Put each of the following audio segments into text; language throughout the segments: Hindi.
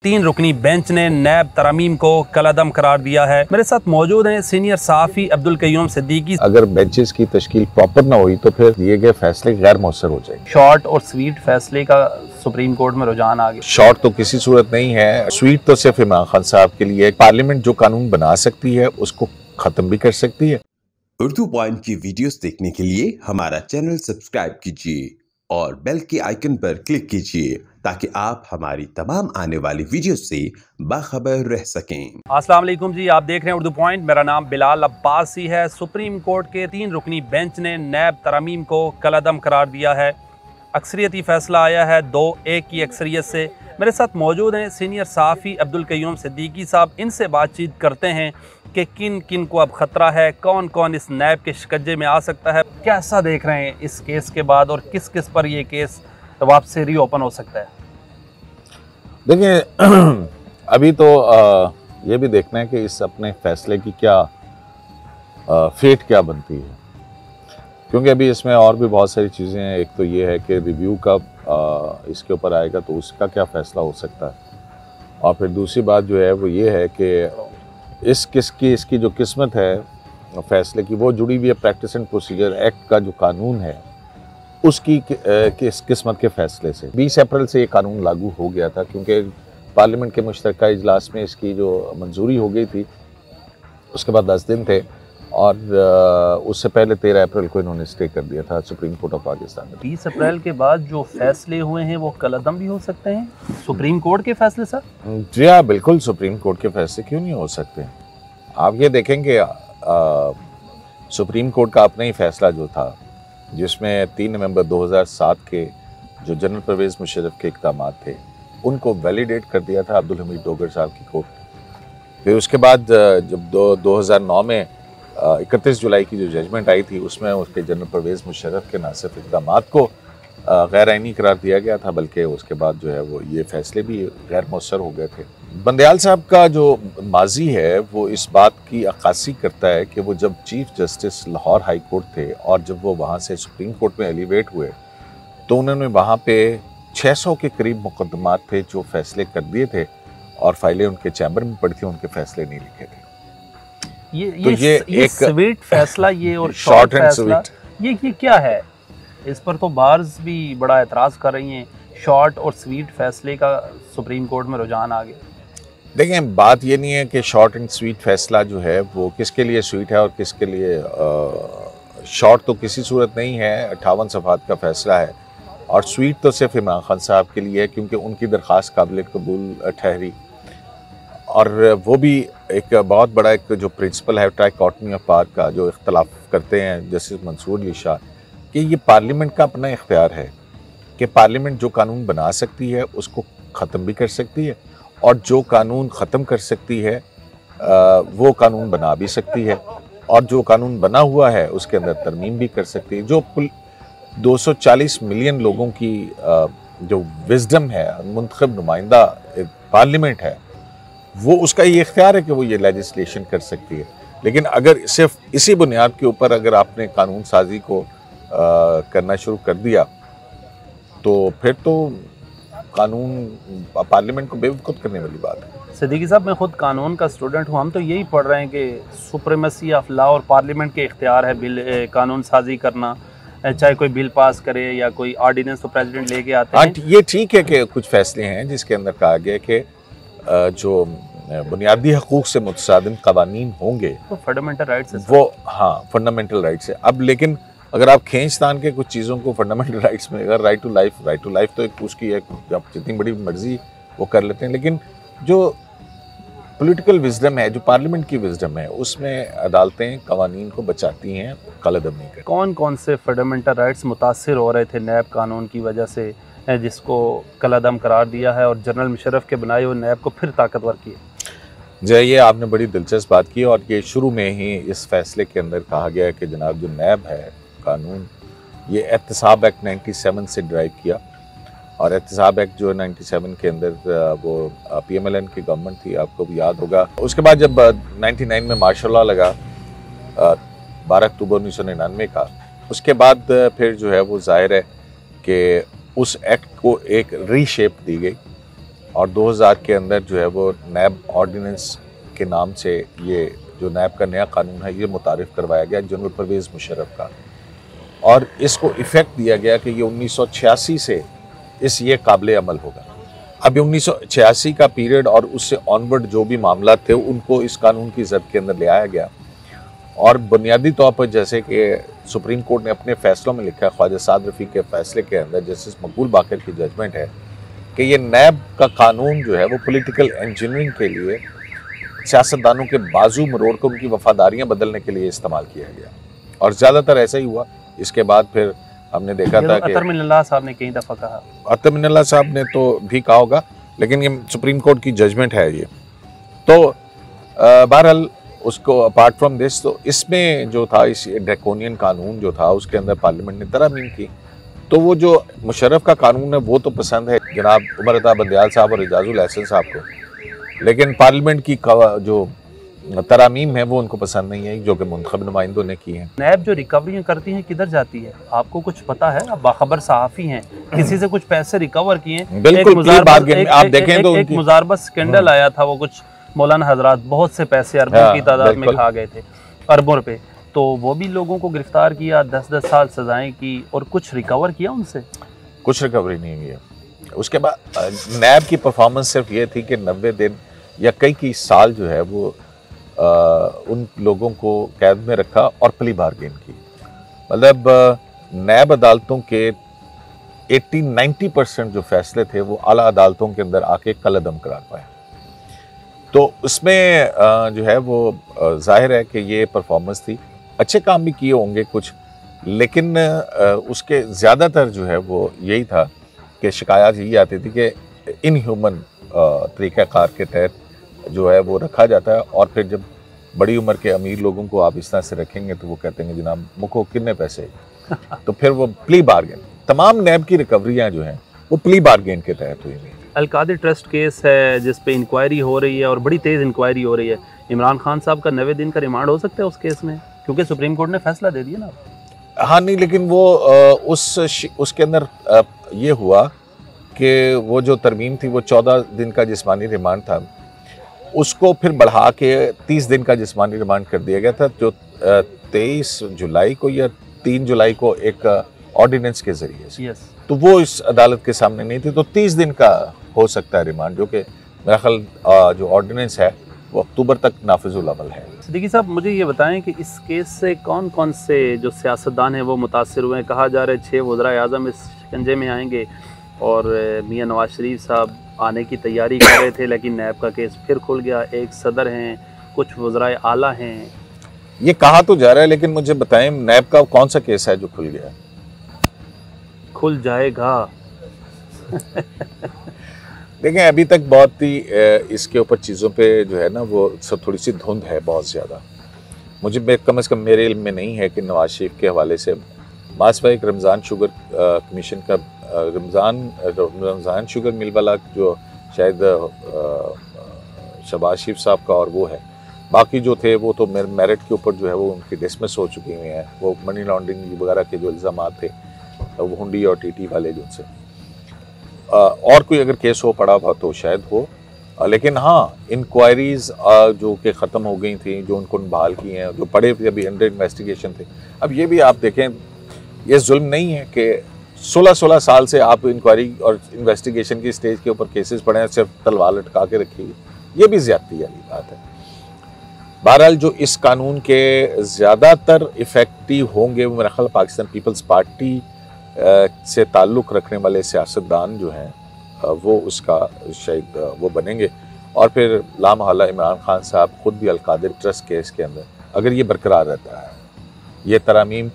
तीन रुकनी बेंच ने नैब तरमीम को कलअदम करार दिया है। मेरे साथ मौजूद हैं सीनियर सहाफ़ी अब्दुल क़य्यूम सिद्दीकी। अगर बेंचेस की तश्कील प्रॉपर ना हुई तो फिर दिए गए फैसले गैर मौसर हो जाएंगे। शॉर्ट और स्वीट फैसले का सुप्रीम कोर्ट में रुझान आ गया। शॉर्ट तो किसी सूरत नहीं है, स्वीट तो सिर्फ इमरान खान साहब के लिए। पार्लियामेंट जो कानून बना सकती है उसको खत्म भी कर सकती है। उर्दू पॉइंट की वीडियोस देखने के लिए हमारा चैनल सब्सक्राइब कीजिए और बेल के आइकन पर क्लिक कीजिए ताकि आप हमारी तमाम आने वाली वीडियो से बाखबर रह सकें। अस्सलाम वालेकुम जी, आप देख रहे हैं उर्दू पॉइंट। मेरा नाम बिलाल अब्बासी है। सुप्रीम कोर्ट के तीन रुकनी बेंच ने नैब तरमीम को कलअदम करार दिया है। अक्सरियती फैसला आया है 2-1 की अक्सरियत से। मेरे साथ मौजूद हैं सीनियर सहाफ़ी अब्दुल क़य्यूम सिद्दीकी साहब। इनसे बातचीत करते हैं कि किन किन को अब ख़तरा है, कौन कौन इस नैब के शिकंजे में आ सकता है, कैसा देख रहे हैं इस केस के बाद और किस किस पर ये केस वापस से रीओपन हो सकता है। देखिए अभी तो ये भी देखना है कि इस अपने फैसले की क्या फेट क्या बनती है, क्योंकि अभी इसमें और भी बहुत सारी चीज़ें हैं। एक तो ये है कि रिव्यू कब इसके ऊपर आएगा तो उसका क्या फ़ैसला हो सकता है, और फिर दूसरी बात जो है वो ये है कि इसकी जो किस्मत है फैसले की वो जुड़ी हुई है प्रैक्टिस एंड प्रोसीजर एक्ट का जो कानून है उसकी किस किस्मत के फैसले से। 20 अप्रैल से ये कानून लागू हो गया था, क्योंकि पार्लियामेंट के मुश्तरका इजलास में इसकी जो मंजूरी हो गई थी उसके बाद 10 दिन थे, और उससे पहले 13 अप्रैल को इन्होंने स्टे कर दिया था सुप्रीम कोर्ट ऑफ पाकिस्तान में। 20 अप्रैल के बाद जो फैसले हुए हैं वो कलअदम भी हो सकते हैं। सुप्रीम कोर्ट के फैसले सर? जी हाँ, बिल्कुल सुप्रीम कोर्ट के फैसले क्यों नहीं हो सकते। आप ये देखेंगे सुप्रीम कोर्ट का अपना ही फैसला जो था, जिसमें 3 नवंबर 2007 के जो जनरल परवेज़ मुशर्रफ के इक़दाम थे उनको वैलिडेट कर दिया था अब्दुल हमीद डोगर साहब की कोर्ट। फिर उसके बाद जब 2009 में 31 जुलाई की जो जजमेंट आई थी उसमें उसके जनरल परवेज़ मुशर्रफ के ना सिर्फ इक़दाम को गैर आइनी करार दिया गया था, बल्कि उसके बाद जो है वो ये फैसले भी गैर मौसर हो गए थे। बंदयाल साहब का जो माजी है वो इस बात की अक्कासी करता है कि वो जब chief justice Lahore high court थे और जब वो वहाँ से सुप्रीम कोर्ट में एलिवेट हुए तो उन्होंने वहाँ पे 600 के करीब मुकदमात थे जो फैसले कर दिए थे, और फाइलें उनके चैम्बर में पड़ी थी, उनके फैसले नहीं लिखे थे। ये एक स्वीट फैसला ये और शॉर्ट फैसला ये क्या है? इस पर तो बार्स भी बड़ा एतराज़ कर रही हैं। शॉर्ट और स्वीट फैसले का सुप्रीम कोर्ट में रुझान आ गया। देखिए, बात ये नहीं है कि शॉर्ट एंड स्वीट फैसला जो है वो किसके लिए स्वीट है और किसके लिए शॉर्ट तो किसी सूरत नहीं है। 58 सफ़हात का फैसला है, और स्वीट तो सिर्फ इमरान खान साहब के लिए है क्योंकि उनकी दरख्वास्त काबिल कबूल ठहरी, और वो भी एक बहुत बड़ा एक जो प्रिंसिपल है ट्राइकॉटमी ऑफ पावर का जो इख्तलाफ करते हैं जस्टिस मंसूर अली शाह, कि ये पार्लियामेंट का अपना इख्तियार है कि पार्लियामेंट जो कानून बना सकती है उसको ख़त्म भी कर सकती है, और जो कानून ख़त्म कर सकती है वो कानून बना भी सकती है, और जो कानून बना हुआ है उसके अंदर तरमीम भी कर सकती है। जो 240 मिलियन लोगों की जो विजडम है, मुंतखब नुमाइंदा पार्लियामेंट है, वो उसका ये इख्तियार है कि वो ये लेजिस्लेशन कर सकती है। लेकिन अगर सिर्फ इसी बुनियाद के ऊपर अगर आपने कानून साजी को करना शुरू कर दिया तो फिर तो कानून पार्लियामेंट को बेवकूफ़ करने वाली बात है। सिद्दीकी साहब, मैं खुद कानून का स्टूडेंट हूँ। हम तो यही पढ़ रहे हैं कि सुप्रीमेसी ऑफ लॉ और पार्लियामेंट के इख्तियार है बिल कानून साजी करना, चाहे कोई बिल पास करे या कोई ऑर्डिनेंस तो प्रेसिडेंट लेके आते हैं। ये ठीक है कि कुछ फैसले हैं जिसके अंदर कहा गया कि जो बुनियादी हकूक़ से मुतसादिम कवानीन होंगे तो फंडामेंटल राइट्स है वो, हाँ, फंडामेंटल राइट्स है। अब लेकिन अगर आप खींचतान के कुछ चीज़ों को फंडामेंटल राइट्स में, अगर राइट टू लाइफ तो एक उसकी एक आप जितनी बड़ी मर्जी वो कर लेते हैं, लेकिन जो पॉलिटिकल विजडम है, जो पार्लियामेंट की विजडम है, उसमें अदालतें कवानीन को बचाती हैं, कलअदम नहीं करती। कौन कौन से फंडामेंटल राइट्स मुतासिर हो रहे थे नैब कानून की वजह से जिसको कलअदम करार दिया है और जनरल मुशर्रफ के बनाए हुए नैब को फिर ताकतवर किया? जय, ये आपने बड़ी दिलचस्प बात की, और ये शुरू में ही इस फैसले के अंदर कहा गया है कि जनाब जो नैब है कानून, ये एहतसाब एक्ट 97 से ड्राइव किया, और एहतसाब एक्ट जो 97 के अंदर वो PMLN की गवर्नमेंट थी, आपको भी याद होगा। उसके बाद जब 99 में मार्शल लॉ लगा 12 अक्टूबर 1999 का, उसके बाद फिर जो है वो जाहिर है कि उस एक्ट को एक रीशेप दी गई, और 2000 के अंदर जो है वो नैब ऑर्डिनेंस के नाम से ये जो नैब का नया कानून है ये मुतारिफ करवाया गया जनरल परवेज़ मुशर्रफ का, और इसको इफ़ेक्ट दिया गया कि ये 1986 से ये काबिल अमल होगा। अब 1986 का पीरियड और उससे ऑनवर्ड जो भी मामला थे उनको इस कानून की जद के अंदर ले आया गया, और बुनियादी तौर पर जैसे कि सुप्रीम कोर्ट ने अपने फैसलों में लिखा है, ख्वाजा साद रफ़ी के फैसले के अंदर जस्टिस मकबूल बाकर की जजमेंट है कि ये नैब का कानून जो है वो पॉलिटिकल इंजीनियरिंग के लिए सियासतदानों के बाजू मरोड़ कर उनकी वफादारियां बदलने के लिए इस्तेमाल किया गया, और ज़्यादातर ऐसा ही हुआ। इसके बाद फिर हमने देखा था कि अतर मिनल्लाह साहब ने कई दफ़ा कहा, अतर मिनल्लाह साहब ने तो भी कहा होगा, लेकिन ये सुप्रीम कोर्ट की जजमेंट है ये। तो बहरहाल उसको अपार्ट फ्रॉम दिस, तो इसमें जो था इस ड्रैकोनियन कानून जो था उसके अंदर पार्लियामेंट ने तरमीम की। तो वो जो मुशर्रफ का कानून है वो तो पसंद है जनाब उमर अता बंदयाल साहब और एजाजुल एहसन साहब को, लेकिन पार्लियामेंट की जो तरामीम है वो उनको पसंद नहीं है जो कि मुंतखब नुमाइंदों ने की हैं। नैब जो रिकवरियाँ करती हैं किधर जाती है, आपको कुछ पता है? आप बाखबर सहाफ़ी हैं, किसी से कुछ पैसे रिकवर किए? बिल्कुल आप देखें तो एक मुजारबत स्कैंडल आया था, वो कुछ मौलाना हजरात बहुत से पैसे अरबों की तादाद में खा गए थे, अरबों रुपए, तो वो भी लोगों को गिरफ्तार किया, 10-10 साल सजाएं की, और कुछ रिकवर किया उनसे? कुछ रिकवरी नहीं हुई है। उसके बाद नैब की परफॉर्मेंस सिर्फ ये थी कि 90 दिन या कई साल जो है वो उन लोगों को कैद में रखा और प्ली बार्गेन की। मतलब नैब अदालतों के 80-90% जो फैसले थे वो आला अदालतों के अंदर आके कलअदम करार पाए। तो उसमें जो है वो जाहिर है कि ये परफॉर्मेंस थी, अच्छे काम भी किए होंगे कुछ, लेकिन उसके ज़्यादातर जो है वो यही था कि शिकायत यही आती थी कि इनह्यूमन तरीक़ाकार के तहत जो है वो रखा जाता है, और फिर जब बड़ी उम्र के अमीर लोगों को आप इस तरह से रखेंगे तो वो कहते हैं जनाब मुझको कितने पैसे तो फिर वो प्ली बार्गेन, तमाम नैब की रिकवरियाँ जो हैं वो प्ली बार्गेन के तहत हुई हैं। अलकादिर ट्रस्ट केस है जिस पे इंक्वायरी हो रही है और बड़ी तेज़ इंक्वायरी हो रही है, इमरान खान साहब का 90 दिन का रिमांड हो सकता है उस केस में, क्योंकि सुप्रीम कोर्ट ने फैसला दे दिया ना? हाँ नहीं, लेकिन वो उसके अंदर ये हुआ कि वो जो तरमीम थी वो 14 दिन का जिस्मानी रिमांड था, उसको फिर बढ़ा के 30 दिन का जिस्मानी रिमांड कर दिया गया था, जो 23 जुलाई को या 3 जुलाई को एक ऑर्डिनेंस के जरिए से। तो वो इस अदालत के सामने नहीं थी, तो 30 दिन का हो सकता है रिमांड, जो कि मेरा ख्याल जो ऑर्डिनेंस है वो अक्टूबर तक नाफिजुल अमल है। सिद्दीकी साहब मुझे ये बताएं कि इस केस से कौन कौन से जो सियासतदान हैं वो मुतासिर हुए हैं? कहा जा रहा है 6 वज़राए आज़म इस शिकंजे में आएंगे, और मियां नवाज शरीफ साहब आने की तैयारी कर रहे थे, लेकिन नैब का केस फिर खुल गया। एक सदर हैं, कुछ वज़राए आला हैं। ये कहा तो जा रहा है, लेकिन मुझे बताएं नैब का कौन सा केस है जो खुल गया? खुल जाएगा। देखें अभी तक बहुत ही इसके ऊपर चीज़ों पे जो है ना वो सब थोड़ी सी धुंध है बहुत ज़्यादा। मुझे कम से कम मेरे इल्म में नहीं है कि नवाज शरीफ के हवाले से मासवा एक रमज़ान शुगर कमीशन का रमज़ान शुगर मिल वाला जो शायद शहबाज शरीफ साहब का और वो है, बाकी जो थे वो तो मेरिट के ऊपर जो है वो उनकी डिसमिस हो चुकी हुई हैं। वो मनी लॉन्ड्रिंग वगैरह के जो इल्ज़ाम थे वो हुंडी और टीटी वाले जो से और कोई अगर केस हो पड़ा हुआ तो शायद हो, लेकिन हाँ इंक्वायरीज जो कि ख़त्म हो गई थी, जो उनको बहाल की हैं, जो पड़े अभी अंडर इन्वेस्टिगेशन थे। अब ये भी आप देखें, ये जुल्म नहीं है कि 16-16 साल से आप इंक्वायरी और इन्वेस्टिगेशन की स्टेज के ऊपर केसेस पड़े हैं, सिर्फ तलवार लटका के रखी हुई, ये भी ज़्यादती वाली बात है। बहरहाल जो इस कानून के ज़्यादातर इफ़ेक्टिव होंगे वो मेरा ख्याल पाकिस्तान पीपल्स पार्टी से ताल्लुक़ रखने वाले सियासतदान जो हैं वो उसका शायद वो बनेंगे, और फिर लामहला इमरान खान साहब ख़ुद भी अलकादिर ट्रस्ट केस के अंदर अगर ये बरकरार रहता है, ये तरामीम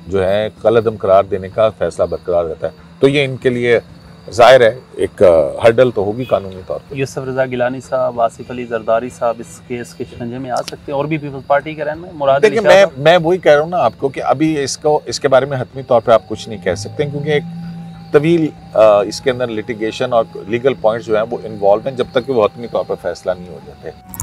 जो है कलअदम करार देने का फैसला बरकरार रहता है, तो ये इनके लिए ज़ाहिर है एक हर्डल तो होगी कानूनी तौर पर। यूसुफ रज़ा गिलानी साहब, आसिफ अली जरदारी साहब इस केस के शिकंजे में आ सकते हैं, और भी पीपल्स पार्टी के रहनुमा मुराद। देखिए मैं वही कह रहा हूँ ना आपको कि अभी इसके बारे में हतमी तौर पर आप कुछ नहीं कह सकते, क्योंकि एक तवील इसके अंदर लिटिगेशन और लीगल पॉइंट्स जो हैं वो इन्वॉल्व हैं, जब तक कि वो हतमी तौर पर फैसला नहीं हो जाते।